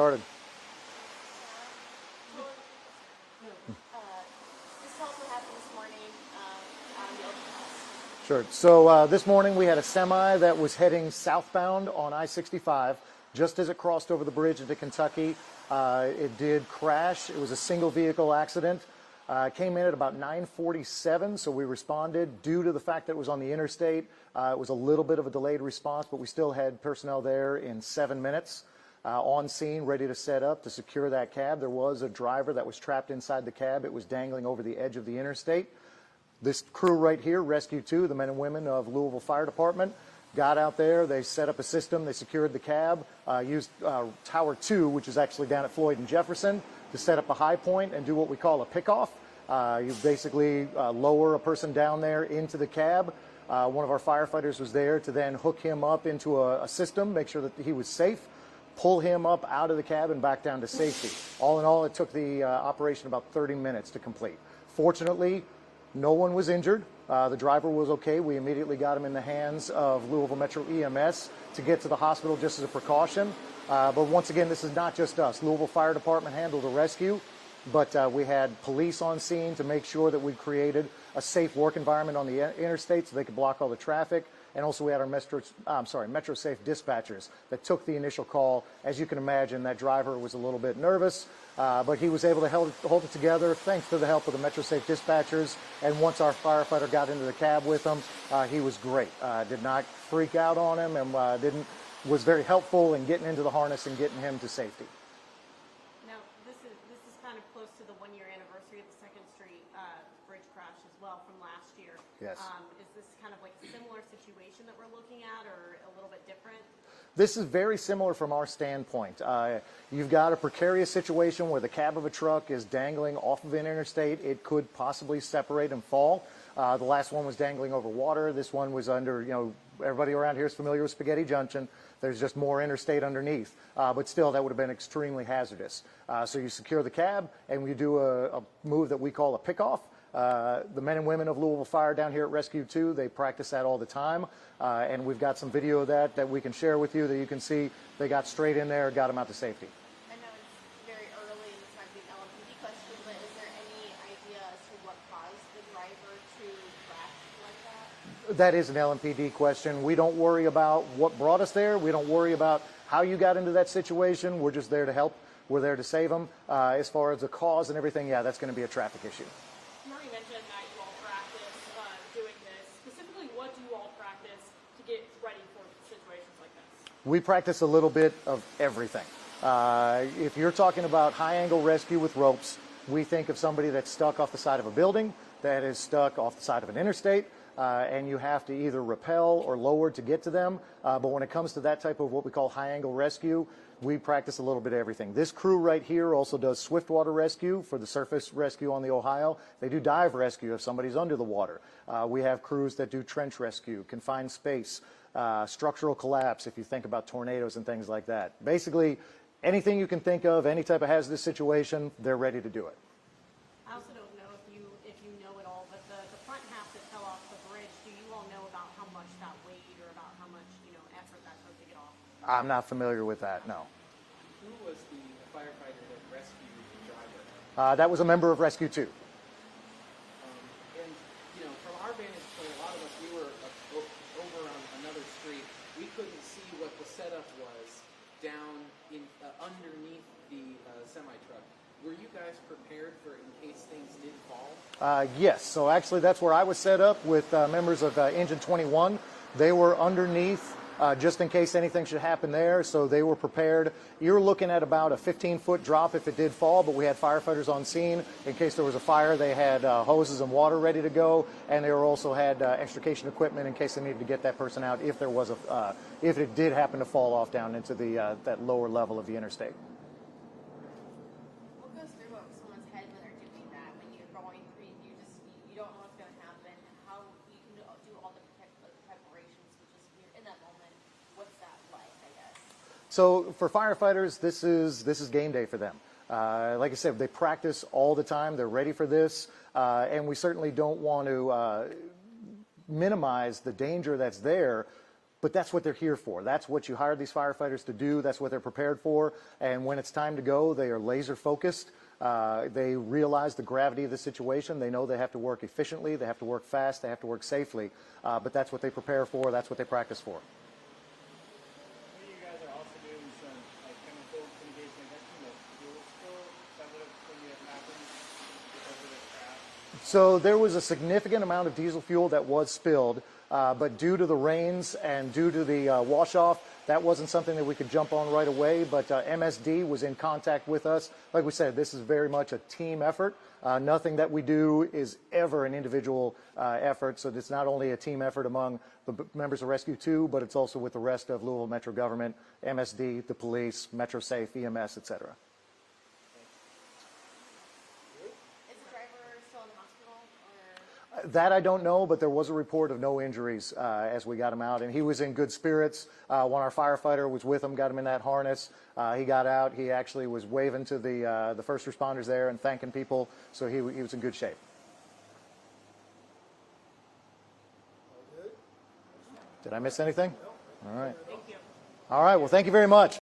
Started. Just tell us what happened this morning on the open house. Sure. So this morning we had a semi that was heading southbound on I-65. Just as it crossed over the bridge into Kentucky, it did crash. It was a single vehicle accident. Came in at about 9:47, so we responded. Due to the fact that it was on the interstate, it was a little bit of a delayed response, but we still had personnel there in 7 minutes. On scene, ready to set up to secure that cab. There was a driver that was trapped inside the cab. It was dangling over the edge of the interstate. This crew right here, Rescue 2, the men and women of Louisville Fire Department, got out there. They set up a system. They secured the cab, used Tower 2, which is actually down at Floyd and Jefferson, to set up a high point and do what we call a pickoff. You basically lower a person down there into the cab. One of our firefighters was there to then hook him up into a system, make sure that he was safe, pull him up out of the cab and back down to safety. All in all, it took the operation about 30 minutes to complete. Fortunately, no one was injured. The driver was okay. We immediately got him in the hands of Louisville Metro EMS to get to the hospital just as a precaution. But once again, this is not just us. Louisville Fire Department handled the rescue, but we had police on scene to make sure that we created a safe work environment on the interstate so they could block all the traffic. And also we had our Metro Safe dispatchers that took the initial call. As you can imagine, that driver was a little bit nervous, but he was able to hold it together thanks to the help of the Metro Safe dispatchers. And once our firefighter got into the cab with him, he was great. Did not freak out on him and was very helpful in getting into the harness and getting him to safety. Now, this is kind of close to the 1-year anniversary of the 2nd Street bridge crash as well from last year. Yes. Is this kind of like a similar situation that we're looking at, or a little bit different? This is very similar from our standpoint. You've got a precarious situation where the cab of a truck is dangling off of an interstate. It could possibly separate and fall. The last one was dangling over water. This one was under, everybody around here is familiar with Spaghetti Junction. There's just more interstate underneath. But still, that would have been extremely hazardous. So you secure the cab, and we do a move that we call a pickoff. The men and women of Louisville Fire down here at Rescue 2, they practice that all the time. And we've got some video of that we can share with you that you can see. They got straight in there, got them out to safety. I know it's very early and this might be an LMPD question, but is there any idea as to what caused the driver to crash like that? That is an LMPD question. We don't worry about what brought us there. We don't worry about how you got into that situation. We're just there to help. We're there to save them. As far as the cause and everything, yeah, that's going to be a traffic issue. You mentioned that you all practice doing this. Specifically, what do you all practice to get ready for situations like this? We practice a little bit of everything. If you're talking about high-angle rescue with ropes, we think of somebody that's stuck off the side of a building, that is stuck off the side of an interstate, and you have to either rappel or lower to get to them. But when it comes to that type of what we call high-angle rescue, we practice a little bit of everything. This crew right here also does swift water rescue for the surface rescue on the Ohio. They do dive rescue if somebody's under the water. We have crews that do trench rescue, confined space, structural collapse if you think about tornadoes and things like that. Basically, anything you can think of, any type of hazardous situation, they're ready to do it. I also don't know if you know it all, but the front half that fell off the bridge, do you all know about how much that weighed or about how much effort that took to get off? I'm not familiar with that, no. Who was the firefighter that rescued the driver? That was a member of Rescue 2. And from our vantage point, a lot of us, we were over on another street. We couldn't see what the setup was down underneath the semi-truck. Were you guys prepared for in case things did fall? Yes. So actually, that's where I was set up with members of Engine 21. They were underneath just in case anything should happen there. So they were prepared. You're looking at about a 15-foot drop if it did fall, but we had firefighters on scene. In case there was a fire, they had hoses and water ready to go, and they also had extrication equipment in case they needed to get that person out if there was if it did happen to fall off down into the that lower level of the interstate. What goes through someone's head when they're doing that? When you're going through, you don't know what's going to happen. How you can do all the preparations, which is you're in that moment. What's that like, I guess? So for firefighters, this is game day for them. Like I said, they practice all the time. They're ready for this, and we certainly don't want to minimize the danger that's there. But that's what they're here for. That's what you hired these firefighters to do. That's what they're prepared for. And when it's time to go, they are laser focused. They realize the gravity of the situation. They know they have to work efficiently. They have to work fast. They have to work safely. But that's what they prepare for. That's what they practice for. You guys are also doing some chemical mitigation against the fuel spill that would have happened because of the crash. So there was a significant amount of diesel fuel that was spilled, but due to the rains and due to the wash-off, that wasn't something that we could jump on right away, but MSD was in contact with us. Like we said, this is very much a team effort. Nothing that we do is ever an individual effort, so it's not only a team effort among the members of Rescue 2, but it's also with the rest of Louisville Metro government, MSD, the police, Metro Safe, EMS, etc. Is the driver still in the hospital, or? That I don't know, but there was a report of no injuries as we got him out, and he was in good spirits. When our firefighter was with him, got him in that harness, he got out. He actually was waving to the first responders there and thanking people, so he was in good shape. Did I miss anything? All right. Thank you. All right, well, thank you very much.